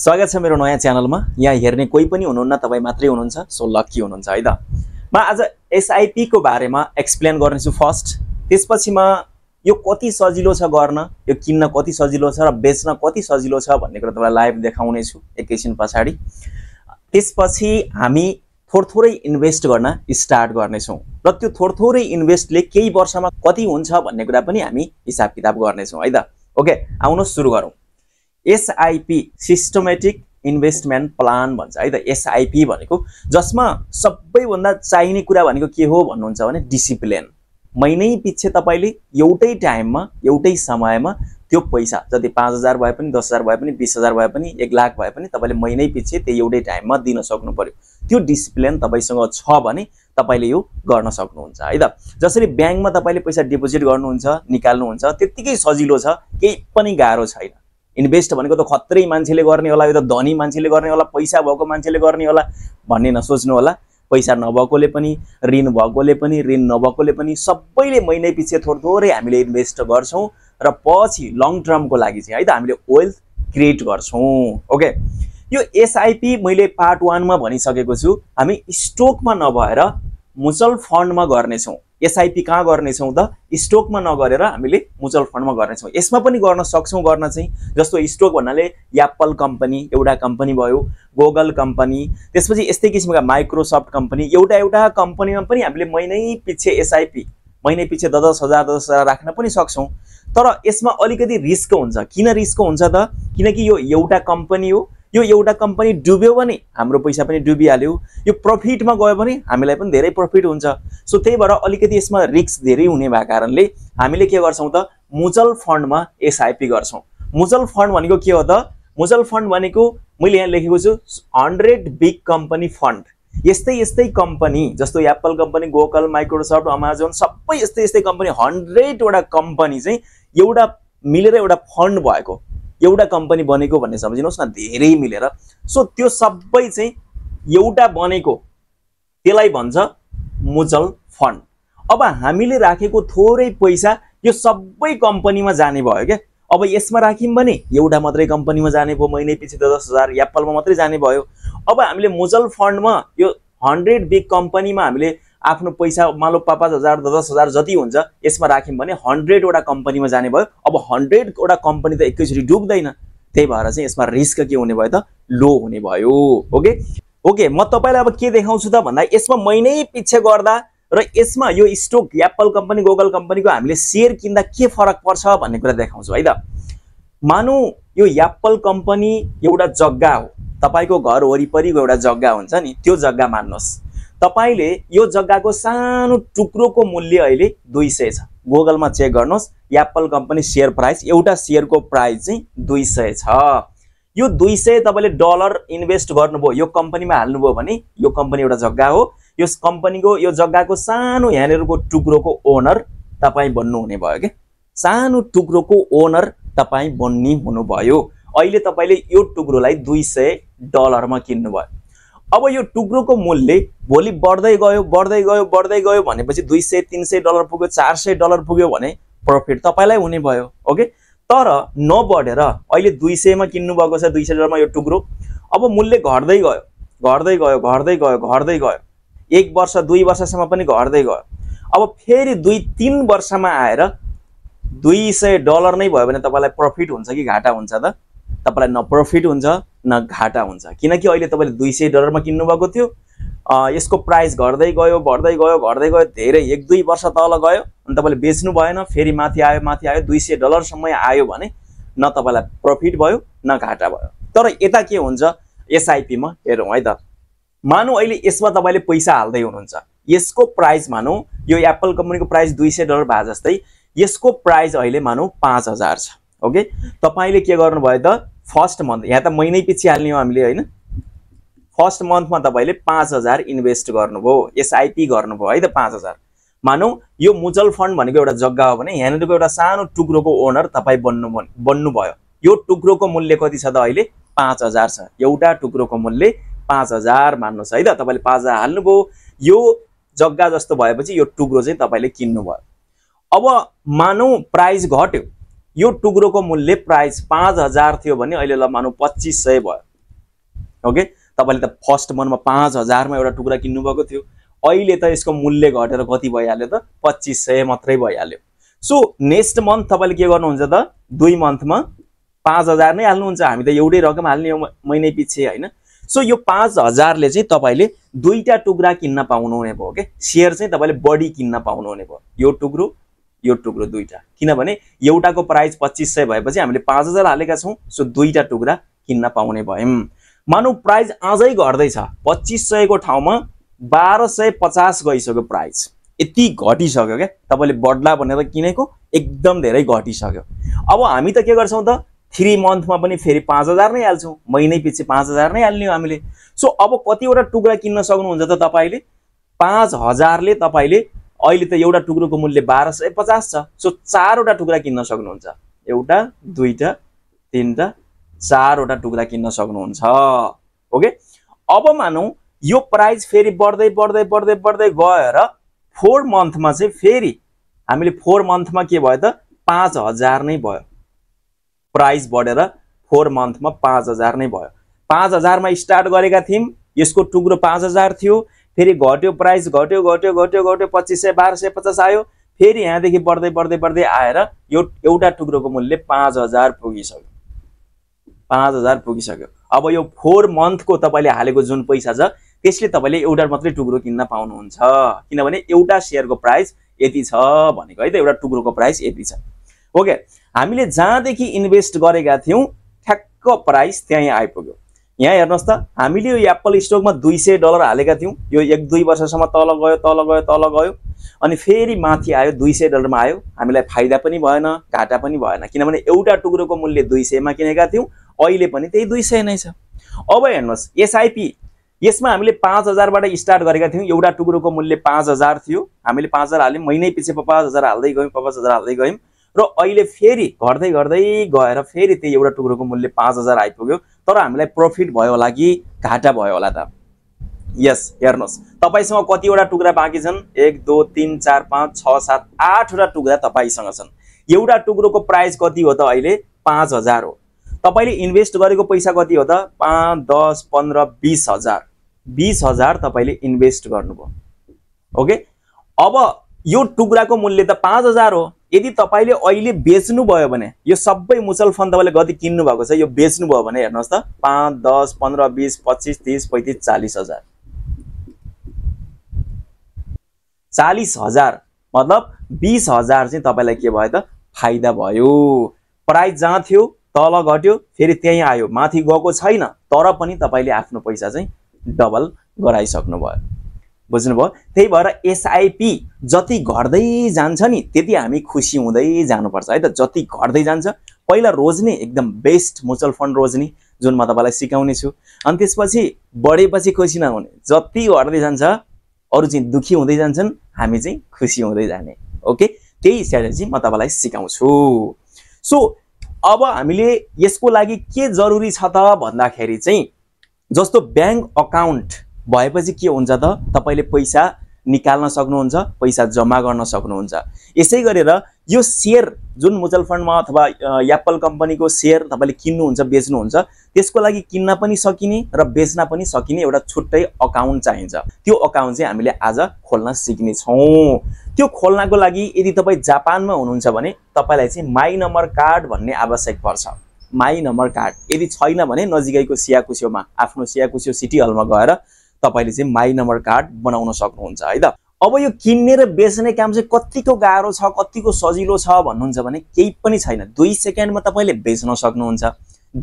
स्वागत छ मेरो नयाँ च्यानलमा। यहाँ हेर्ने कोही पनि हुनुहुन्न, तपाई मात्रै हुनुहुन्छ, सो लकी हुनुहुन्छ है त। म आज एसआईपी को बारेमा एक्सप्लेन गर्नेछु फर्स्ट। त्यसपछि म यो कति सजिलो छ गर्न, यो किन्न कति सजिलो छ र बेच्न कति सजिलो छ भन्ने कुरा तपाईलाई लाइभ देखाउने छु एकैछिन पछाडी। त्यसपछि हामी थोरै इन्भेस्ट गर्न स्टार्ट गर्नेछौं र त्यो थोरै इन्भेस्टले केही वर्षमा कति हुन्छ भन्ने कुरा पनि हामी हिसाब किताब गर्नेछौं है त। ओके, आउनुहोस् सुरु गरौँ। एसआईपी सिस्टमेटिक इन्भेस्टमेन्ट प्लान भन्छ है त। एसआईपी भनेको जसमा सबैभन्दा चाहिने कुरा भनेको के हो भन्नुहुन्छ भने डिसिप्लिन। महिनै पछि तपाईले एउटै टाइममा एउटै समयमा त्यो पैसा जति 5000 भए पनि 10000 भए पनि 20000 भए पनि 1 लाख भए पनि तपाईले महिनै पछि त्यो एउटै टाइममा दिन सक्नु पर्यो। त्यो डिसिप्लिन तपाईसँग छ भने तपाईले यो गर्न सक्नुहुन्छ है त। जसरी ब्याङ्कमा तपाईले पैसा डिपोजिट गर्नुहुन्छ निकाल्नुहुन्छ त्यतिकै सजिलो छ, केही पनि गाह्रो छैन। इन्भेस्ट भनेको त खत्रै मान्छेले गर्ने होला, यो त धनी मान्छेले गर्ने होला, पैसा भएको मान्छेले गर्ने होला भन्ने नसोच्नु होला। पैसा नभएकोले पनि, ऋण भएकोले पनि, ऋण नभएकोले पनि सबैले महिनै पछि थोरै हामीले इन्भेस्ट गर्छौं र पछि लङ टर्मको लागि चाहिँ है त हामीले वेल्थ क्रिएट गर्छौं। ओके, यो एसआईपी मैले पार्ट 1 मा भनिसकेको छु। हामी स्टोकमा नभएर म्युचुअल फन्डमा गर्नेछौं। एसआईपी कहाँ गर्नेछौं त? स्टोकमा नगरेर हामीले म्युचुअल फन्डमा गर्नेछौं। यसमा पनि गर्न सक्छौं गर्न चाहिँ, जस्तो स्टोक भन्नाले एप्पल कम्पनी एउटा कम्पनी भयो, गुगल कम्पनी, त्यसपछि यस्तै किसिमका माइक्रोसफ्ट कम्पनी, एउटा कम्पनीमा पनि हामीले महिनै पछि एसआईपी महिनै पछि 10,000 राख्न पनि सक्छौं। तर यसमा अलिकति रिस्क हुन्छ। किन रिस्क हुन्छ त? किनकि यो एउटा कम्पनी हो, यो एउटा कम्पनी डुब्यो भने हाम्रो पैसा पनि डुबिहाल्यो, यो प्रफिटमा गयो भने हामीलाई पनि धेरै प्रफिट हुन्छ। सो त्यही भएर अलिकति यसमा रिस्क धेरै हुने भए कारणले हामीले के गर्छौं त? म्युचुअल फन्डमा एसआईपी गर्छौं। म्युचुअल फन्ड भनेको के हो त? म्युचुअल फन्ड भनेको मैले यहाँ लेखेको छु 100 बिग कम्पनी फन्ड। यस्तै कम्पनी जस्तो Apple company, Google, Microsoft, Amazon सबै यस्तै कम्पनी 100 वटा कम्पनी चाहिँ एउटा मिलेर एउटा फन्ड भएको एउटा कम्पनी बनेको भन्ने सम्झिनुहोस् न, धेरै मिलेर। सो त्यो सबै चाहिँ एउटा बनेको त्यसलाई भन्छ म्युचुअल फन्ड। अब हामीले राखेको थोरै पैसा यो सबै कम्पनीमा जाने भयो के। अब यसमा राख्यौं भने एउटा मात्रै कम्पनीमा जाने भयो, महिनै पछि 10,000 एप्पलमा मात्रै जाने भयो। अब हामीले म्युचुअल फन्डमा यो 100 बिग कम्पनीमा हामीले आफ्नो पैसा मान लो 5,000 10,000 जति हुन्छ यसमा राख्यौं भने 100 वटा कम्पनीमा जाने भयो। अब 100 वटा कम्पनी त एकैचोटी डुब्दैन, त्यही भएर चाहिँ यसमा रिस्क के हुने भयो त? लो हुने भयो। ओके, म तपाईलाई अब के देखाउँछु त भन्दा यसमा महिनै पछि गर्दा र यसमा यो स्टक एप्पल कम्पनी, गुगल कम्पनीको हामीले शेयर किन्दा के फरक पर्छ भन्ने कुरा देखाउँछु है त। मानौ यो एप्पल कम्पनी एउटा जग्गा हो, तपाईको घर वरिपरिको एउटा जग्गा हुन्छ नि, त्यो जग्गा मान्नुहोस्। तपाईले यो जग्गाको सानो टुक्रोको मूल्य अहिले 200 छ। गुगलमा चेक गर्नुहोस्, एप्पल कम्पनी शेयर प्राइस, एउटा शेयरको प्राइस चाहिँ 200 छ। यो 200 तपाईले डलर इन्भेस्ट गर्नुभयो, यो कम्पनीमा हाल्नुभयो भने यो कम्पनी एउटा जग्गा हो, यो कम्पनीको यो जग्गाको सानो यहाँनेरको टुक्रोको ओनर तपाई बन्नु हुने भयो के। सानो टुक्रोको ओनर तपाई बन्नी हुनुभयो। अहिले तपाईले यो टुक्रोलाई 200 डलरमा किन्नु भयो। अब यो टुक्रोको मूल्य भोलि बढ्दै गयो भनेपछि 200 300 डलर पुग्यो, 400 डलर पुग्यो भने प्रफिट तपाईलाई हुने भयो। ओके, तर नबढेर अहिले 200 मा किन्नु भएको छ, 200 डलरमा यो टुक्रो। अब मूल्य घट्दै गयो, 1 वर्ष 2 वर्षसम्म पनि घट्दै गयो। अब फेरि 2-3 वर्षमा आएर 200 डलर नै भयो भने तपाईलाई प्रफिट हुन्छ कि घाटा हुन्छ त? तपाईलाई न प्रफिट हुन्छ न घाटा हुन्छ, किनकि अहिले तपाईले 200 डलरमा किन्नु भएको थियो, यसको प्राइस घट्दै गयो धेरै 1-2 वर्ष तल गयो अनि तपाईले बेच्नु भएन, फेरि माथि आयो 200 डलरसम्म आयो भने न तपाईलाई प्रफिट भयो न घाटा भयो। तर यता के हुन्छ एसआईपी मा हेरौं है त। मानौ अहिले यसमा तपाईले पैसा हाल्दै हुनुहुन्छ, यसको प्राइस मानौ यो एप्पल कम्पनीको प्राइस 200 डलर भए जस्तै यसको प्राइस अहिले मानौ 5,000 छ। ओके, तपाईले के गर्नु भयो त? फर्स्ट मन्थ, यहाँ त महिनै पछि हाल्ने हो हामीले हैन, फर्स्ट मन्थमा तपाईले 5,000 इन्भेस्ट गर्नुभयो, एसआईपी गर्नुभयो है त। 5,000 मानौ यो म्युचुअल फन्ड भनेको एउटा जग्गा हो भने यहाँनेरको एउटा सानो टुक्रोको ओनर तपाई बन्नु भयो। यो टुक्रोको मूल्य कति छ त? अहिले 5,000 छ। एउटा टुक्रोको मूल्य 5,000 मान्नुहोस् है त। तपाईले 5,000 हाल्नुभयो, यो जग्गा जस्तो भएपछि यो टुक्रो चाहिँ तपाईले किन्नु भयो। अब मानौ प्राइस घट्यो, यो टुक्रोको मूल्य प्राइस 5,000 थियो भने अहिले ल मानौ 2500 भयो। ओके तपाईले त फर्स्ट मन्थमा 5000 मा एउटा टुक्रा किन्नु भएको थियो अहिले त यसको मूल्य घटेर कति भइहाल्यो त 2500 मात्रै भइहाल्यो सो नेक्स्ट मन्थ तपाईले के गर्नुहुन्छ त 2 मन्थमा 5000 नै हाल्नुहुन्छ हामी त एउटै रकम हाल्ने हो महिनै पछि हैन सो यो 5000 ले चाहिँ तपाईले दुईटा टुक्रा किन्न पाउनु हुने भयो के शेयर चाहिँ तपाईले बढी किन्न पाउनु हुने भयो यो टुक्रो दुईटा किनभने एउटाको प्राइस 2500 भएपछि हामीले 5000 हालेका छौं सो दुईटा टुक्रा किन्न पाउने भयौं मानौ प्राइस अझै घट्दै छ 2500 को ठाउँमा 1250 गइसक्यो प्राइस यति घटिसक्यो के तपाईले बढ्ला भनेर किनेको एकदम धेरै घटिसक्यो अब हामी त के गर्छौं त 3 मन्थमा पनि फेरि 5000 नै हाल्छौं महिनै पछि 5000 नै हाल्ने हो हामीले सो अब कतिवटा टुक्रा किन्न सक्नुहुन्छ त तपाईले 5000 ले तपाईले अहिले त एउटा टुक्रोको मूल्य 1250 छ सो 4 वटा टुक्रा किन्न सक्नुहुन्छ एउटा दुईटा तीनटा 4 वटा टुक्रा किन्न सक्नुहुन्छ ओके अब मानौ यो प्राइस फेरि बढ्दै बढ्दै बढ्दै बढ्दै गएर 4 मन्थमा चाहिँ फेरि हामीले 4 मन्थमा के भयो त 5000 नै भयो प्राइस बढेर 4 मन्थमा 5000 नै भयो 5000 मा स्टार्ट गरेका थियौं यसको टुक्रो 5000 थियो फेरि घट्यो प्राइस घट्यो घट्यो घट्यो घट्यो 2500 1250 आयो फेरि यहाँ देखि बढ्दै बढ्दै बढ्दै आएर यो एउटा टुक्रोको मूल्य 5000 पुगिसक्यो 5000 पुगिसक्यो अब यो 4 मन्थ को तपाईले हालेको जुन पैसा छ त्यसले तपाईले एउटा मात्रै टुक्रो किन्न पाउनुहुन्छ किनभने एउटा शेयरको प्राइस यति छ भनेको है त एउटा टुक्रोको प्राइस यति छ ओके हामीले जहाँदेखि इन्भेस्ट गरेका थियौं ठ्याक्क प्राइस त्यही आइपुग्यो यहाँ हेर्नुस् त हामीले यो एप्पल स्टकमा $200 हालेका थियौं यो 1-2 वर्षसम्म तल गयो अनि फेरि माथि आयो $200 मा आयो हामीलाई फाइदा पनि भएन घाटा पनि भएन किनभने एउटा टुक्रोको मूल्य 200 मा किनेका थियौं अहिले पनि त्यही 200 नै छ अब हेर्नुस् एसआईपी यसमा हामीले 5000 बाट स्टार्ट गरेका थियौं एउटा टुक्रोको मूल्य 5000 थियो हामीले 5000 हाल्यौं महिनै पछि 5000 हाल्दै गयौं र अहिले फेरि घट्दै घट्दै गएर फेरि त्यही एउटा टुक्रोको मूल्य 5000 आइपुग्यो तर हामीलाई प्रॉफिट भयो होला कि घाटा भयो होला त यस हेर्नुस् तपाईसँग कतिवटा टुक्रा बाँकी छन् 1 2 3 4 5 6 7 8 वटा टुक्रा तपाईसँग छन् एउटा टुक्रोको प्राइस कति हो त अहिले 5000 हो तपाईले इन्भेस्ट गरेको पैसा कति हो त 5 10 15 20000 20000 तपाईले इन्भेस्ट गर्नुभयो ओके अब यो टुक्राको मूल्य त 5000 हो यदि तपाईले अहिले बेच्नु भयो भने यो सबै म्युचुअल फन्ड तपाईले गति किन्नु भएको छ यो बेच्नु भयो भने हेर्नुस् त 5 10 15 20 25 30 35 40000 40000 मतलब 20000 चाहिँ तपाईलाई के भयो त फाइदा भयो प्राइस जहाँ थियो तल घट्यो फेरि त्यही आयो माथि गएको छैन तर पनि तपाईले आफ्नो पैसा चाहिँ डबल गराइसक्नु भयो बुझ्नुभयो त्यही भएर एसआईपी जति घट्दै जान्छ नि त्यति हामी खुसी हुँदै जानुपर्छ है त जति घट्दै जान्छ पहिला रोज्ने एकदम बेस्ट म्युचुअल फन्ड रोज्ने जुन म तपाईलाई सिकाउने छु अनि त्यसपछि बढेपछि खुसी नहुने जति घट्दै जान्छ अरु चाहिँ दुखी हुँदै जान्छन् हामी चाहिँ खुसी हुँदै जाने ओके त्यही स्ट्र्याटेजी म तपाईलाई सिकाउँछु सो अब हामीले यसको लागि के जरुरी छ त भन्दाखेरि चाहिँ जस्तो बैंक अकाउन्ट भएपछि के हुन्छ त तपाईले पैसा निकाल्न सक्नुहुन्छ पैसा जम्मा गर्न सक्नुहुन्छ यसै गरेर यो शेयर जुन म्युचुअल फन्डमा अथवा एप्पल कम्पनीको शेयर तपाईले किन्नुहुन्छ बेच्नुहुन्छ त्यसको लागि किन्न पनि सकिने र बेच्न पनि सकिने एउटा छुट्टै अकाउन्ट चाहिन्छ त्यो अकाउन्ट चाहिँ हामीले आज खोल्न सिक्ने छौं त्यो खोल्नको लागि यदि तपाई जापानमा हुनुहुन्छ भने तपाईलाई चाहिँ माई नम्बर कार्ड भन्ने आवश्यक पर्छ माई नम्बर कार्ड यदि छैन भने नजिकैको सियाकुस्योमा आफ्नो सियाकुस्यो सिटी हलमा गएर तपाईले चाहिँ माई नम्बर कार्ड बनाउन सक्नुहुन्छ है त अब यो किन्ने र बेच्ने काम चाहिँ कतिको गाह्रो छ कतिको सजिलो छ भन्नुहुन्छ भने केही पनि छैन 2 सेकेन्डमा तपाईले बेच्न सक्नुहुन्छ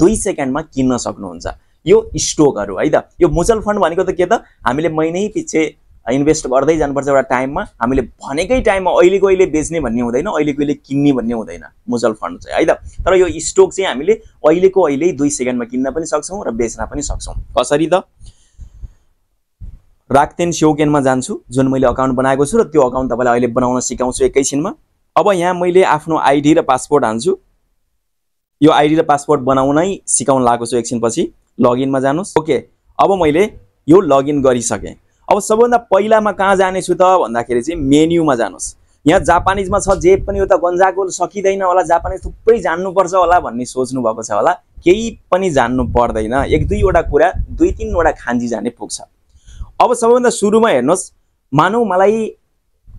2 सेकेन्डमा किन्न सक्नुहुन्छ यो स्टोकहरु है त यो म्युचुअल फन्ड भनेको त के त हामीले महिनै पछि इन्भेस्ट गर्दै जानुपर्छ एउटा टाइममा हामीले भनेकै टाइममा अहिलेको अहिले बेच्ने भन्ने हुँदैन अहिलेको अहिले किन्ने भन्ने हुँदैन म्युचुअल फन्ड चाहिँ है त तर यो स्टोक चाहिँ हामीले अहिलेको अहिले 2 सेकेन्डमा किन्न पनि सक्छौं र बेच्न पनि सक्छौं कसरी त राक्तेन स्योकेनमा जान्छु जुन मैले अकाउन्ट बनाएको छु र त्यो अकाउन्ट तपाईलाई अहिले बनाउन सिकाउँछु एकैछिनमा अब यहाँ मैले आफ्नो आईडी र पासपोर्ट हान्छु यो आईडी र पासपोर्ट बनाउनै सिकाउन लागेको छु एकछिनपछि लगइनमा जानुस् ओके अब मैले यो लगइन गरिसके अब सबैभन्दा पहिलामा कहाँ जाने छु त भन्दाखेरि चाहिँ मेन्युमा जानुस् यहाँ जापानिजमा छ जे पनि यो त गन्जाको सकिदैन होला जापानिज थुप्रै जान्नु पर्छ होला भन्ने सोच्नु भएको छ होला केही पनि जान्नु पर्दैन एक दुईवटा कुरा 2-3 वटा खान्जी जाने पुग्छ। अब सबैभन्दा सुरुमा हेर्नुहोस्, मानौ मलाई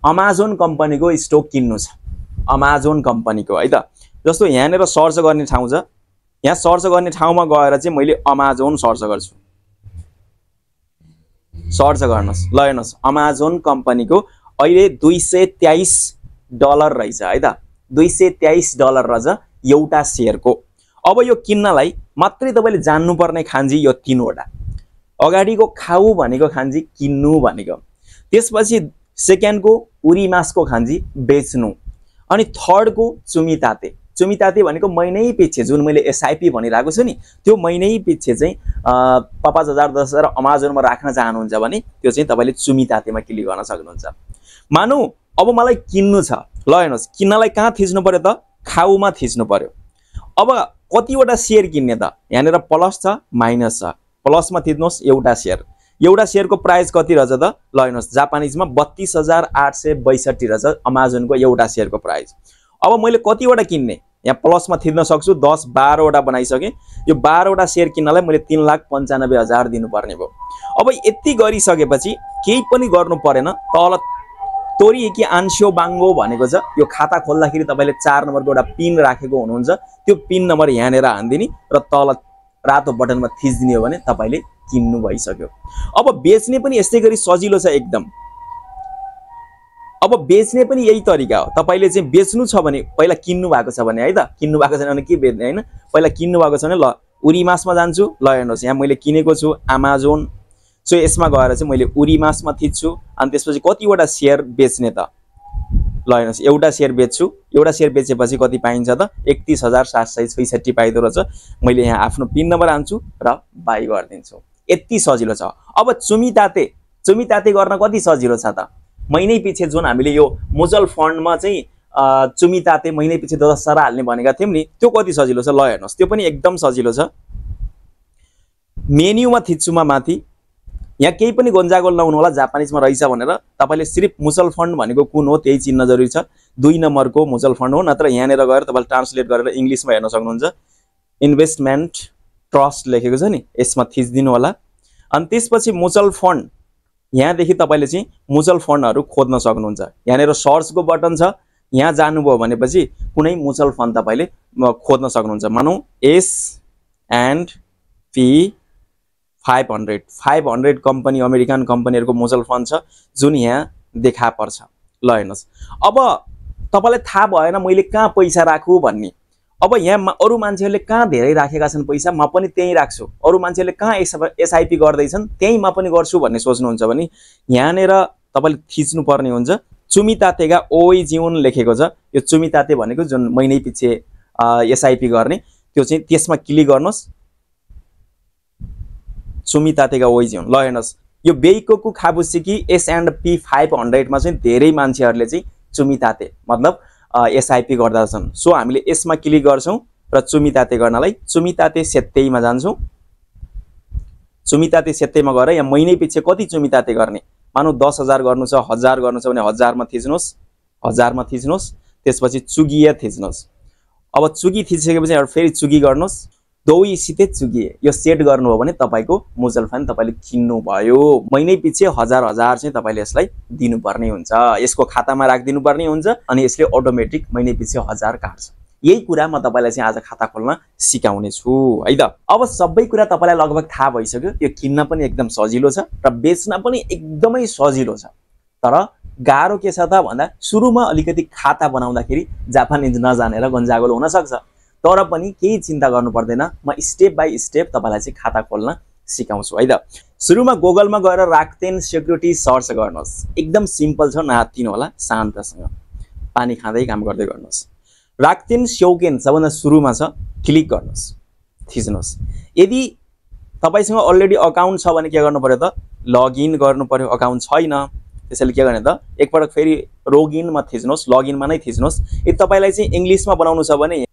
अमाजोन कम्पनीको स्टक किन्नु छ, अमाजोन कम्पनीको है त। जस्तो यहाँनिर सर्च गर्ने ठाउँ छ, यहाँ सर्च गर्ने ठाउँमा गएर चाहिँ मैले अमाजोन सर्च गर्छु, सर्च गर्नुहोस्। ल हेर्नुहोस्, अमाजोन कम्पनीको अहिले $223 रहेछ है त, $223 रहेछ एउटा सेयरको। अब यो किन्नलाई मात्रै तपाईले जान्नुपर्ने खान्जी यो 3 वटा। अगाडिको खाऊ भनेको खान्जी किन्नु भनेको, त्यसपछि सेकेन्डको उरीमासको खान्जी बेच्नु, अनि थर्डको चुमिताते। चुमिताते भनेको महिनै पछि जुन मैले एसआईपी भनिरहेको छु नि, त्यो महिनै पछि चाहिँ 5,000 10,000 अमाजोनमा राख्न चाहनुहुन्छ भने त्यो चाहिँ तपाईले चुमितातेमा क्लिक गर्न सक्नुहुन्छ। मानौ अब मलाई किन्नु छ, ल हेर्नुहोस् किन्नलाई कहाँ थिच्नु पर्यो त, खाऊमा थिच्नु पर्यो। अब कतिवटा शेयर किन्ने त, यहाँनिर प्लस छ माइनस छ, प्लसमा थिच्नुहोस् एउटा शेयर, एउटा शेयरको प्राइस कति रहेछ त, ल हेर्नुहोस् जापानिजमा 32,862 रहेछ अमाजोनको एउटा शेयरको प्राइस। अब मैले कतिवटा किन्ने, यहाँ प्लसमा थिच्न सक्छु, 10-12 वटा बनाइसकेँ। यो 12 वटा शेयर किन्नलाई मैले 3,95,000 दिनुपर्ने भयो। अब यति गरिसकेपछि केही पनि गर्नु परेन, तल तोरी कि आन्स्यो बाङ्गो भनेको छ, यो खाता खोल्दाखेरि तपाईले 4 नम्बरको एउटा पिन राखेको हुनुहुन्छ, त्यो पिन नम्बर यहाँनिर हान्दिने र तल रातो बटनमा थिच्दिने हो भने तपाईले किन्नु भइसक्यो। अब बेच्ने पनि यस्तै गरी सजिलो छ एकदम। अब बेच्ने पनि यही तरिका हो, तपाईले चाहिँ बेच्नु छ भने पहिला किन्नु भएको छ भने है त, किन्नु भएको छैन भने के बेच्ने हैन, पहिला किन्नु भएको छ भने ल उरीमासमा जान्छु, ल हेर्नुहोस् यहाँ मैले किनेको छु अमाजोन, सो यसमा गएर चाहिँ मैले उरीमासमा थिच्छु, अनि त्यसपछि कतिवटा शेयर बेच्ने त, ल हेर्नुहोस् एउटा शेयर बेच्छु, एउटा शेयर बेचेपछि कति पाइन्छ त 31,766 पाइदो रहेछ। मैले यहाँ आफ्नो पिन नम्बर हान्छु र बाई गरिदिन्छु, यति सजिलो छ। अब चुमिताते, चुमिताते गर्न कति सजिलो छ त, महिनै पछि जुन हामीले यो म्युचुअल फन्डमा चाहिँ चुमिताते महिनै पछि 10,000 हाल्ने भनेका थियौँ नि, त्यो कति सजिलो छ, ल हेर्नुहोस् त्यो पनि एकदम सजिलो छ। मेन्युमा थिच्छुमा माथि, यहाँ केही पनि गोन्जागोल नहुनु होला, जापानिजमा रहेछ भनेर तपाईले सिर्फ म्युचुअल फन्ड भनेको कुन हो त्यही चिन्न जरुरी छ। 2 नम्बरको म्युचुअल फन्ड हो, नत्र यहाँनिर गएर तपाईले ट्रान्सलेट गरेर इंग्लिशमा हेर्न सक्नुहुन्छ। इन्भेस्टमेन्ट ट्रस्ट लेखेको छ नि, यसमा थिच्दिनु होला। अनि त्यसपछि म्युचुअल फन्ड, यहाँदेखि तपाईले चाहिँ म्युचुअल फन्डहरु खोज्न सक्नुहुन्छ। यहाँनिर सर्चको बटन छ, यहाँ जानुभयो भनेपछि कुनै म्युचुअल फन्ड तपाईले खोज्न सक्नुहुन्छ। मानौ S&P 500 कम्पनी, अमेरिकन कम्पनीहरुको म्युचुअल फन्ड छ जुन यहाँ देखा पर्छ। ल हेर्नुस्, अब तपाईलाई थाहा भएन मैले कहाँ पैसा राखु भन्ने। अब यहाँ अरु मान्छेहरुले कहाँ धेरै राखेका छन् पैसा, म पनि त्यही राख्छु, अरु मान्छेहरुले कहाँ एसआईपी गर्दैछन् त्यही म पनि गर्छु भन्ने सोच्नुहुन्छ भने यहाँनेर तपाईले थिच्नु पर्ने हुन्छ। चुमितातेगा ओइ जीवन लेखेको छ, यो चुमिताते भनेको जुन महिनै पछि एसआईपी गर्ने त्यो चाहिँ त्यसमा क्लिक गर्नुस्। चुमितातेगा ओइ जीवन, ल हेर्नुस् यो बेइकोकु खाबुसिकी S&P 500 मा चाहिँ धेरै मान्छेहरुले चाहिँ चुमिताते मतलब एसआईपी गर्दा छन्। सो हामीले यसमा क्लिक गर्छौं र चुमिताते गर्नलाई चुमिताते सेत्तैमा जान्छौं। चुमिताते सेत्तैमा गएर यहाँ महिनै पछि कति चुमिताते गर्ने, मानौ 10,000 गर्नु छ, 1000 गर्नु छ भने 1000 मा थिच्नुस्, 1000 मा थिच्नुस्। त्यसपछि चुगिए थिच्नुस्। अब चुगी थिचिसकेपछि फेरि चुगी गर्नुस्। दोई सिते चुगिए यो सेट गर्नु हो भने तपाईको म्युचुअल फन्ड तपाईले किन्नु भयो। महिनै पछि 1000 चाहिँ तपाईले यसलाई दिनुपर्ने हुन्छ, यसको खातामा राखिदिनु पर्ने हुन्छ अनि यसले अटोमेटिक महिनै पछि 1000 काट्छ। यही कुरा म तपाईलाई चाहिँ आज खाता खोल्न सिकाउने छु है त। अब सबै कुरा तपाईलाई लगभग थाहा भइसक्यो। यो किन्न पनि एकदम सजिलो छ र बेच्न पनि एकदमै सजिलो छ। तर गाह्रो के छ त भन्दा सुरुमा अलिकति खाता बनाउँदाखेरि जापानिज नजानेर गन्जागोल हुन सक्छ। तर पनि केही चिन्ता गर्नु पर्दैन, म स्टेप बाइ स्टेप तपाईलाई चाहिँ खाता खोल्न सिकाउँछु है त। सुरुमा गुगलमा गएर राक्तेन सेक्युरिटी सर्च गर्नुस्। एकदम सिम्पल छ, नहात्तिनु होला, शान्तसँग पानी खाँदै काम गर्दै गर्नुस्। राक्तेन स्योकेन सबभन्दा सुरुमा छ, क्लिक गर्नुस्, थिच्नुस्। यदि तपाईसँग अलरेडी अकाउन्ट छ भने के गर्नु पर्यो त, लगइन गर्नु पर्यो। अकाउन्ट छैन त्यसैले के गर्ने त, एकपटक फेरि रोगिनमा थिच्नुस्, लगइनमा नै थिच्नुस्। यदि तपाईलाई चाहिँ इंग्लिशमा बनाउनु छ भने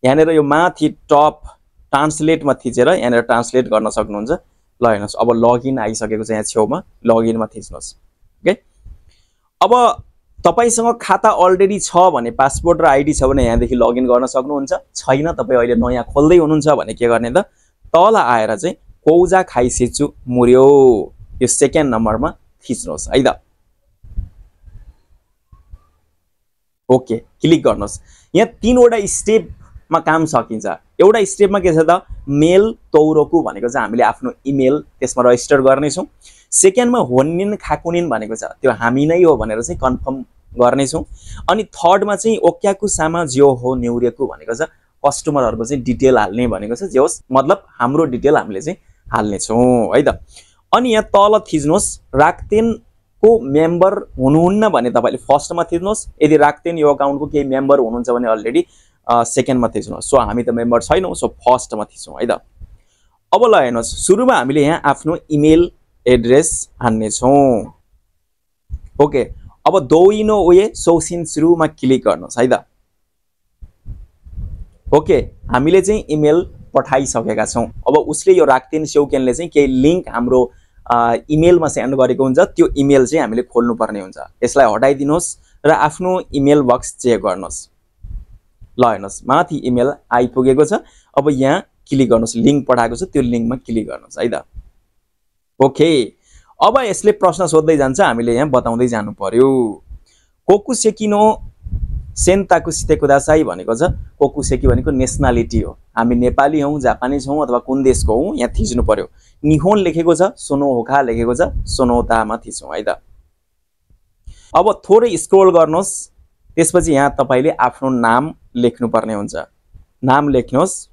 यहाँनेर यो माथि टप ट्रान्सलेटमा थिचेर यहाँनेर ट्रान्सलेट गर्न सक्नुहुन्छ। ल हेर्नुस्, अब लगइन आइसकेको छ यहाँ छेउमा, लगइनमा थिच्नुस्। ओके, अब तपाईसँग खाता अलरेडी छ भने पासपोर्ट र आईडी छ भने यहाँदेखि लगइन गर्न सक्नुहुन्छ। छैन, तपाई अहिले नयाँ खोल्दै हुनुहुन्छ भने के गर्ने त, तल आएर चाहिँ कौजा खाइसेचु मुर्यो, यो सेकेन्ड नम्बरमा थिच्नुहोस् है त। ओके, क्लिक गर्नुहोस्। यहाँ 3वटा स्टेपमा काम सकिन्छ। एउटा स्टेपमा के छ त, मेल तौरोकु भनेको चाहिँ हामीले आफ्नो इमेल त्यसमा रजिस्टर गर्नेछौँ। सेकेन्डमा होन्निन खाकुनिन भनेको छ, त्यो हामी नै हो भनेर चाहिँ कन्फर्म गर्नेछौँ। अनि थर्डमा चाहिँ ओक्याकु सामा ज्यो हो न्युरेकु भनेको छ कस्टमरहरूको चाहिँ डिटेल हाल्ने भनेको छ, जे होस् मतलब हाम्रो डिटेल हामीले चाहिँ हाल्नेछौँ है त। अनि यहाँ तल थिच्नुहोस्, राक्तेनको मेम्बर हुनुहुन्न भने तपाईँले फर्स्टमा थिच्नुहोस्, यदि राक्तेन यो अकाउन्टको केही मेम्बर हुनुहुन्छ भने अलरेडी सेकेन्डमा थिच्नुहोस्। सो हामी त मेम्बर छैनौँ, सो फर्स्टमा थिच्छौँ है त। अब ल हेर्नुहोस्, सुरुमा हामीले यहाँ आफ्नो इमेल एड्रेस हान्नेछौँ। ओके, अब दोइनो ओए सोसिन सुरुमा क्लिक गर्नुहोस् है त। ओके, हामीले चाहिँ इमेल पठाइसकेका छौँ। अब उसले यो राक्तेन सेउकेनले चाहिँ केही लिङ्क हाम्रो इमेलमा सेन्ड गरेको हुन्छ, त्यो इमेल चाहिँ हामीले खोल्नुपर्ने हुन्छ। यसलाई हटाइदिनुहोस् र आफ्नो इमेल बक्स चेक गर्नुहोस्। ल हेर्नुहोस्, माथि इमेल आइपुगेको छ। अब यहाँ क्लिक गर्नुहोस्, लिङ्क पठाएको छ त्यो लिङ्कमा क्लिक गर्नुहोस् है त। ओके, अब यसले प्रश्न सोध्दै जान्छ, हामीले यहाँ बताउँदै जानु पर्यो। कोकुसेकी नो सेन्ताकु सिते कुदासाई भनेको छ, कोकुसेकी भनेको नेसनालिटी हो, हामी नेपाली हौँ, जापानिज हौँ अथवा कुन देशको हौँ, यहाँ थिच्नु पर्यो। निहोन लेखेको छ, सोनोहोका लेखेको छ, सोनोतामा थिच्छौँ है त। अब थोरै स्क्रोल गर्नुहोस्, त्यसपछि यहाँ तपाईँले आफ्नो नाम लेख्नुपर्ने हुन्छ। नाम लेख्नुहोस्,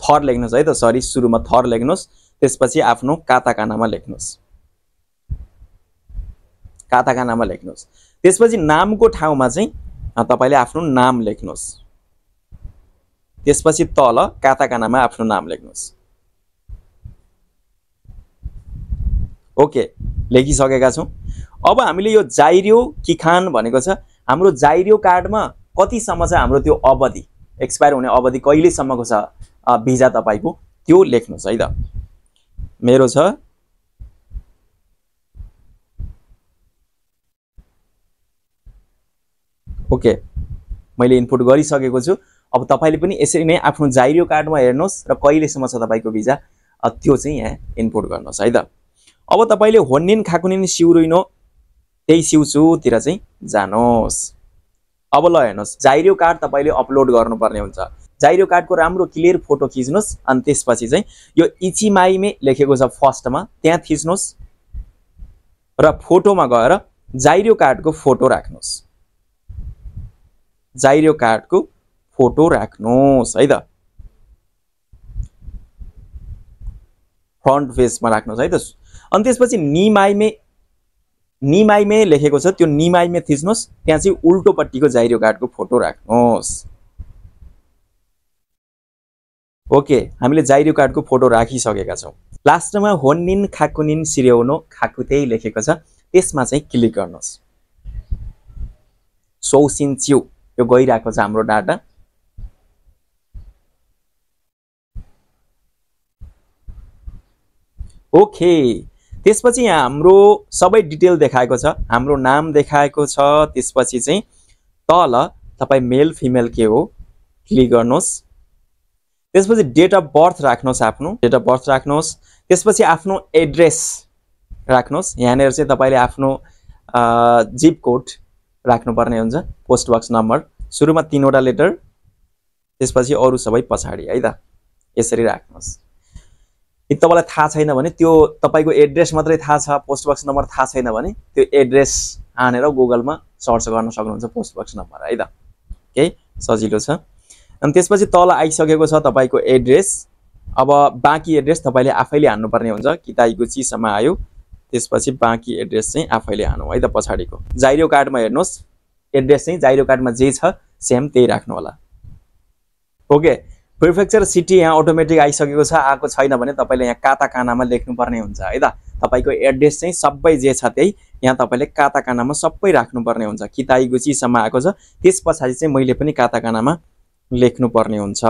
थर लेख्नुहोस् है त, सरी सुरुमा थर लेख्नुहोस्, त्यसपछि आफ्नो काताकानामा लेख्नुहोस्, काताकानामा लेख्नुहोस्। त्यसपछि नामको ठाउँमा चाहिँ तपाईँले आफ्नो नाम लेख्नुहोस्, त्यसपछि तल काताकानामा आफ्नो नाम लेख्नुहोस्। ओके, लेखिसकेका छौँ। अब हामीले यो जाइरियो किखान भनेको छ, हाम्रो जाइरियो कार्डमा कतिसम्म छ हाम्रो त्यो अवधि, एक्सपायर हुने अवधि कहिलेसम्मको छ भिजा तपाईँको, त्यो लेख्नुहोस् है त। मेरो छ ओके, मैले इनपुट गरिसकेको छु। अब तपाईँले पनि यसरी नै आफ्नो जाइरियो कार्डमा हेर्नुहोस् र कहिलेसम्म छ तपाईँको भिजा, त्यो चाहिँ यहाँ इनपुट गर्नुहोस् है त। अब तपाईँले होन्निन खाकुनिन सिउरुइनो त्यही सिउचुतिर चाहिँ जानुहोस्। अब ल हेर्नुहोस्, जाइरियो कार्ड तपाईँले अपलोड गर्नुपर्ने हुन्छ। जाइरियो कार्डको राम्रो क्लियर फोटो खिच्नुहोस्, अनि त्यसपछि चाहिँ यो इचिमाईमे लेखेको छ फर्स्टमा, त्यहाँ थिच्नुहोस् र फोटोमा गएर जाइरियो कार्डको फोटो राख्नुहोस्, जाइरियो कार्डको फोटो राख्नुहोस् है त। फ्रन्ट पेजमा राख्नुहोस् है त। अनि त्यसपछि निमाईमे लेखेको छ, त्यो निमाईमे थिच्नुहोस्, त्यहाँ चाहिँ उल्टोपट्टिको जाइरियो कार्डको फोटो राख्नुहोस्। ओके, हामीले जाइरियो कार्डको फोटो राखिसकेका छौँ। लास्टमा होन्निन खाकुनिन सिर्याउनो खाकुतेई लेखेको छ, त्यसमा चाहिँ क्लिक गर्नुहोस्। सोसिन च्यु यो गइरहेको छ हाम्रो डाटा। ओके, त्यसपछि यहाँ हाम्रो सबै डिटेल देखाएको छ, हाम्रो नाम देखाएको छ, त्यसपछि चाहिँ तल तपाईँ मेल फिमेल के हो क्लिक गर्नुहोस्। त्यसपछि डेट अफ बर्थ राख्नुहोस्, आफ्नो डेट अफ बर्थ राख्नुहोस्। त्यसपछि आफ्नो एड्रेस राख्नुहोस्, यहाँनिर चाहिँ तपाईँले आफ्नो जिप कोड राख्नुपर्ने हुन्छ, पोस्ट बक्स नम्बर, सुरुमा 3वटा लेटर, त्यसपछि अरू सबै पछाडि है त, यसरी राख्नुहोस्। यदि तपाईँलाई थाहा छैन भने, त्यो तपाईँको एड्रेस मात्रै थाहा छ, पोस्ट बक्स नम्बर थाहा छैन भने त्यो एड्रेस हानेर गुगलमा सर्च गर्न सक्नुहुन्छ, पोस्ट बक्स नम्बर है त। ओके, सजिलो छ। अनि त्यसपछि तल आइसकेको छ तपाईँको एड्रेस। अब बाँकी एड्रेस तपाईँले आफैले हान्नुपर्ने हुन्छ, किताइगुचीसम्म आयो, त्यसपछि बाँकी एड्रेस चाहिँ आफैले हान्नु है त। पछाडिको जाइरियो कार्डमा हेर्नुहोस्, एड्रेस चाहिँ जाइरियो कार्डमा जे छ सेम त्यही राख्नु होला। ओके, प्रिफेक्चर सिटी यहाँ अटोमेटिक आइसकेको छ, आएको छैन भने तपाईँले यहाँ काताकानामा लेख्नुपर्ने हुन्छ है त। तपाईँको एड्रेस चाहिँ सबै जे छ त्यही यहाँ तपाईँले काताकानामा सबै राख्नुपर्ने हुन्छ। किताइगुचीसम्म आएको छ, त्यस पछाडि चाहिँ मैले पनि काताकानामा लेख्नुपर्ने हुन्छ।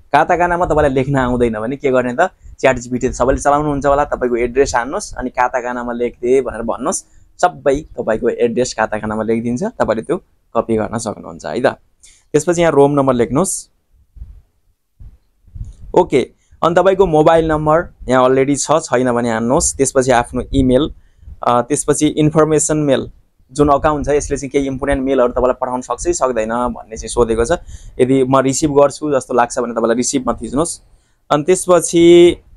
काताकानामा तपाईँलाई लेख्न आउँदैन भने के गर्ने त, च्याट जिपिटी सबैले चलाउनुहुन्छ होला, तपाईँको एड्रेस हान्नुहोस् अनि काताकानामा लेख्दे भनेर भन्नुहोस्, सबै तपाईको एड्रेस खाता खानामा लेखिदिन्छ, तपाईले त्यो कपी गर्न सक्नुहुन्छ है त। त्यसपछि यहाँ रोम नम्बर लेख्नुहोस्। ओके, अनि तपाईको मोबाइल नम्बर यहाँ अलरेडी छैन भने हान्नुहोस्। त्यसपछि आफ्नो इमेल, त्यसपछि इन्फर्मेसन मेल जुन अकाउन्ट छ यसले चाहिँ केही इम्पोर्टेन्ट मेलहरु तपाईलाई पठाउन सक्छ कि सक्दैन भन्ने चाहिँ सोधेको छ। यदि म रिसिभ गर्छु जस्तो लाग्छ भने तपाईलाई रिसिभमा थिच्नुहोस्। अनि त्यसपछि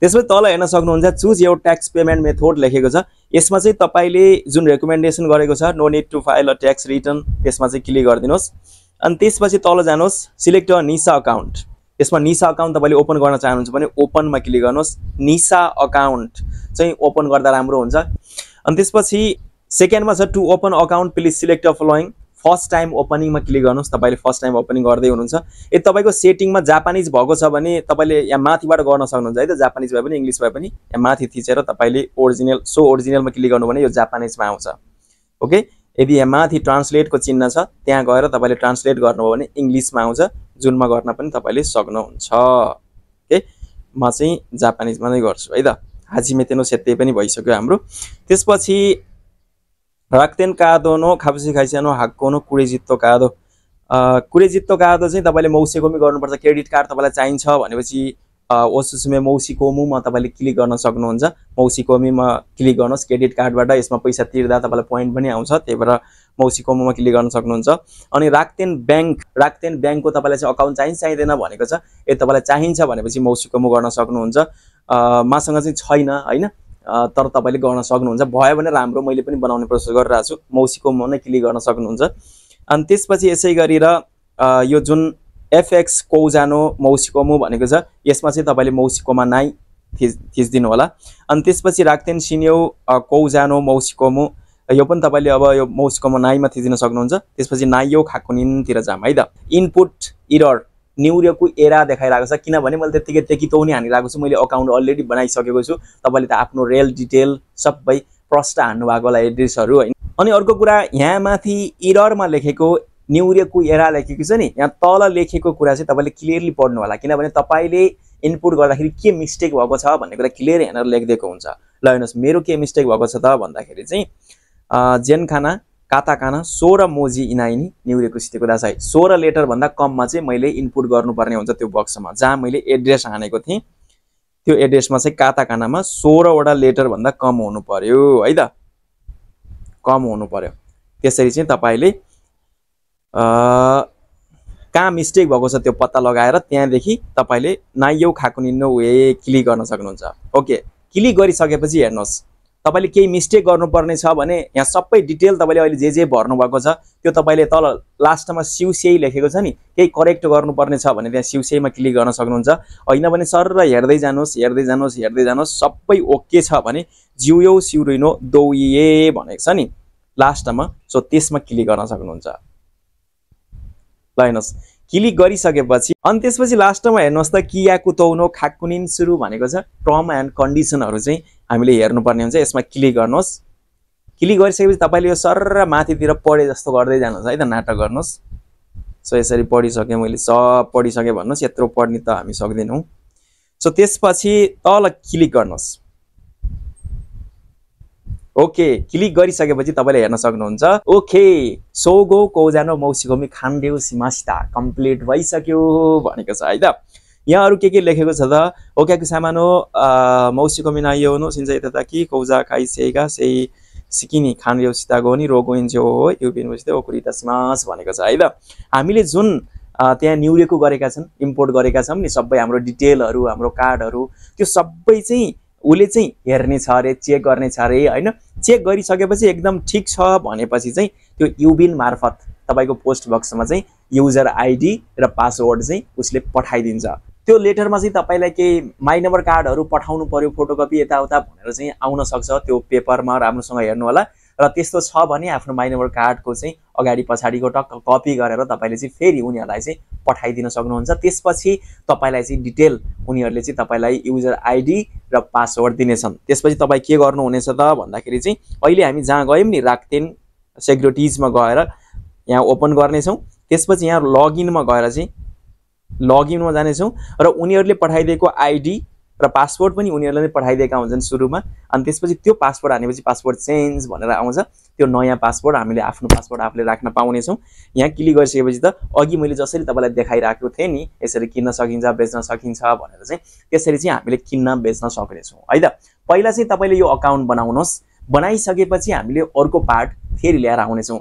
तल हेर्न सक्नुहुन्छ choose your tax payment method लेखेको छ। यसमा चाहिँ तपाईले जुन रेकमेन्डेसन गरेको छ no need to file a tax return, त्यसमा चाहिँ क्लिक गरिदिनुहोस्। अनि त्यसपछि तल जानुहोस्, सिलेक्ट अ निसा अकाउन्ट। यसमा निसा अकाउन्ट तपाईले ओपन गर्न चाहनुहुन्छ भने ओपनमा क्लिक गर्नुहोस्। निसा अकाउन्ट चाहिँ ओपन गर्दा राम्रो हुन्छ। अनि त्यसपछि सेकेन्डमा छ to open account please select a following. First time ओपनिङमा क्लिक गर्नुहोस्। तपाईले फर्स्ट टाइम ओपनिङ गर्दै हुनुहुन्छ। यदि तपाईको सेटिङमा जापानिज भएको छ भने तपाईले यहाँ माथिबाट गर्न सक्नुहुन्छ है त, जापानिज भए पनि इंग्लिश भए पनि यहाँ माथि थिचेर तपाईले ओरिजिनल सो ओरिजिनलमा क्लिक गर्नु भने यो जापानिजमा आउँछ। ओके, यदि यहाँ माथि ट्रान्सलेटको चिन्ह छ त्यहाँ गएर तपाईले ट्रान्सलेट गर्नुभयो भने इंग्लिशमा आउँछ, जुनमा गर्न पनि तपाईले सक्नुहुन्छ। ओके, म चाहिँ जापानिजमा नै गर्छु है त। हाजिमेते नो सेते पनि भइसक्यो हाम्रो। त्यसपछि राक्तेन कादो नो खाबसी खाइसानो हाक्को नो कुरेजित्तो कादो। कुरेजित्तो कादो चाहिँ तपाईले मौसीकोमी गर्नुपर्छ। क्रेडिट कार्ड तपाईलाई चाहिन्छ भनेपछि ओसुसुमे मौसीकोमुमा तपाईले क्लिक गर्न सक्नुहुन्छ। मौसीकोमीमा क्लिक गर्नुहोस्। क्रेडिट कार्डबाट यसमा पैसा तिर्दा तपाईलाई पोइन्ट पनि आउँछ, त्यही भएर मौसीकोमुमा क्लिक गर्न सक्नुहुन्छ। अनि राक्तेन ब्याङ्कको तपाईलाई चाहिँ अकाउन्ट चाहिँदैन भनेको छ। यदि तपाईलाई चाहिन्छ भनेपछि मौसीकोमु गर्न सक्नुहुन्छ। मसँग चाहिँ छैन हैन, तर तपाईले गर्न सक्नुहुन्छ। भयो भने राम्रो, मैले पनि बनाउने प्रोसेस गरिरहेको छु। मौसीकोमु नै क्लिक गर्न सक्नुहुन्छ। अनि त्यसपछि यसै गरेर यो जुन एफएक्स कोजानो मौसीकोमु भनेको छ यसमा चाहिँ तपाईले मौसीकोमा नाइ थिच्दिनु होला। अनि त्यसपछि राक्तेन सिन्यो कोजानो मौसीकोमु, यो पनि तपाईले अब यो मौसीकोमा नाइमा थिच्दिन सक्नुहुन्छ। त्यसपछि नाइयो खाकुनिनतिर जाम है त। इनपुट एरर न्युरेको एरा देखाइरहेको छ, किनभने मैले त्यतिकै टेकितौनी हानिरहेको छु। मैले अकाउन्ट अलरेडी बनाइसकेको छु। तपाईले त आफ्नो रियल डिटेल सबै प्रष्ट हान्नु भएको होला, एड्रेसहरु हैन। अनि अर्को कुरा यहाँ माथि एररमा लेखेको न्युरेको एरा लेखेको छ नि, यहाँ तल लेखेको कुरा चाहिँ तपाईले क्लियरली पढ्नु होला, किनभने तपाईले इनपुट गर्दाखेरि के मिस्टेक भएको छ भन्ने कुरा क्लियर हेरेर लेखिदिएको हुन्छ। ल हेर्नुस्, मेरो के मिस्टेक भएको छ त भन्दाखेरि चाहिँ जेन खाना काताकाना 16 मोजी इनाइनी न्युरेको स्थितिको दासाई 16 लेटर भन्दा कममा चाहिँ मैले इनपुट गर्नुपर्ने हुन्छ। त्यो बक्समा जहाँ मैले एड्रेस हानेको थिएँ त्यो एड्रेसमा चाहिँ काताकानामा 16 वटा लेटर भन्दा कम हुनु पर्यो है त, कम हुनु पर्यो। त्यसरी चाहिँ तपाईले कहाँ मिस्टेक भएको छ त्यो पत्ता लगाएर त्यहाँदेखि तपाईले नाइयो खाकुनिनो वे क्लिक गर्न सक्नुहुन्छ। ओके, क्लिक गरिसकेपछि हेर्नुहोस्, तपाईले केही मिस्टेक गर्नुपर्ने छ भने यहाँ सबै डिटेल तपाईले अहिले जे भर्नु भएको छ त्यो तपाईले तल लास्टमा सिउसेई लेखेको छ नि, केही करेक्ट गर्नुपर्ने छ भने त्यहाँ सिउसेईमा क्लिक गर्न सक्नुहुन्छ। हैन भने सर हेर्दै जानुहोस् सबै ओके छ भने जिउयो सिउरिनो दोइए भनेको छ नि लास्टमा, सो त्यसमा क्लिक गर्न सक्नुहुन्छ। ल हेर्नुहोस्, क्लिक गरिसकेपछि अनि त्यसपछि लास्टमा हेर्नुहोस् त कियाकु तौनो खाकुनिन सुरु भनेको छ। टर्म एन्ड कन्डिसनहरु चाहिँ हामीले हेर्नुपर्ने हुन्छ। यसमा क्लिक गर्नुहोस्। क्लिक गरिसकेपछि तपाईले यो सर माथितिर पढे जस्तो गर्दै जानुहोस् है त, नाटक गर्नुहोस्। सो यसरी पढिसके मैले, सब पढिसके भन्नुहोस्, यत्रो पढ्ने त हामी सक्दैनौं। सो त्यसपछि तल क्लिक गर्नुहोस्। ओके, क्लिक गरिसकेपछि तपाईले हेर्न सक्नुहुन्छ। ओके, सोगो कोजानो मौसीकोमी खान्देउ सिमास्ता कम्प्लिट भइसक्यो भनेको छ है त। यहाँ अरु के लेखेको छ त, ओकेको सामानो मौसीकोमी नाइयो नो सिन्जा यताकी कोजा खाइसेगा सेई सिकिनी खान्देउ सितागो नि रोगो इन्जो हो युबिन बस्दै ओकुरिता सिमास भनेको छ है त। हामीले जुन त्यहाँ न्युरेको गरेका छन्, इम्पोर्ट गरेका छौं नि सबै हाम्रो डिटेलहरु, हाम्रो कार्डहरु, त्यो सबै चाहिँ उले चाहिँ हेर्ने छ रे, चेक गर्ने छ रे हैन। चेक गरिसकेपछि एकदम ठीक छ भनेपछि चाहिँ त्यो युबिन मार्फत तपाईको पोस्ट बक्समा चाहिँ युजर आइडी र पासवर्ड चाहिँ उसले पठाइदिन्छ। त्यो लेटरमा चाहिँ तपाईलाई के माइ नम्बर कार्डहरु पठाउनु पर्यो, फोटोकपी यताउता भनेर चाहिँ आउन सक्छ। त्यो पेपरमा राम्रोसँग हेर्नु होला। र त्यस्तो छ भने आफ्नो माइ नम्बर कार्डको चाहिँ अगाडि पछाडीको टक्क कपी गरेर तपाईले चाहिँ फेरि उनीहरुलाई चाहिँ पठाइदिन सक्नुहुन्छ। त्यसपछि तपाईलाई चाहिँ डिटेल उनीहरुले चाहिँ तपाईलाई युजर आइडी र पासवर्ड दिनेछन्। त्यसपछि तपाई के गर्नु हुनेछ त भन्दाखेरि चाहिँ अहिले हामी जहाँ गयौं नि राक्तेन सेक्युरिटीजमा गएर यहाँ ओपन गर्ने छौं। त्यसपछि यहाँ लगइनमा गएर चाहिँ लगइनमा जाने छौं र उनीहरुले पठाइदिएको आइडी र पासवर्ड पनि उनीहरुले नै पठाइदिएका हुन्छन् सुरुमा। अनि त्यसपछि त्यो पासवर्ड हानेपछि पासवर्ड चेन्ज भनेर आउँछ। त्यो नयाँ पासवर्ड हामीले आफ्नो पासवर्ड आफूले राख्न पाउनेछौँ। यहाँ क्लिक गरिसकेपछि त अघि मैले जसरी तपाईँलाई देखाइराखेको थिएँ नि, यसरी किन्न सकिन्छ, बेच्न सकिन्छ भनेर चाहिँ त्यसरी चाहिँ हामीले किन्न बेच्न सक्नेछौँ है त। पहिला चाहिँ तपाईँले यो अकाउन्ट बनाउनुहोस्, बनाइसकेपछि हामीले अर्को पार्ट फेरि ल्याएर आउनेछौँ।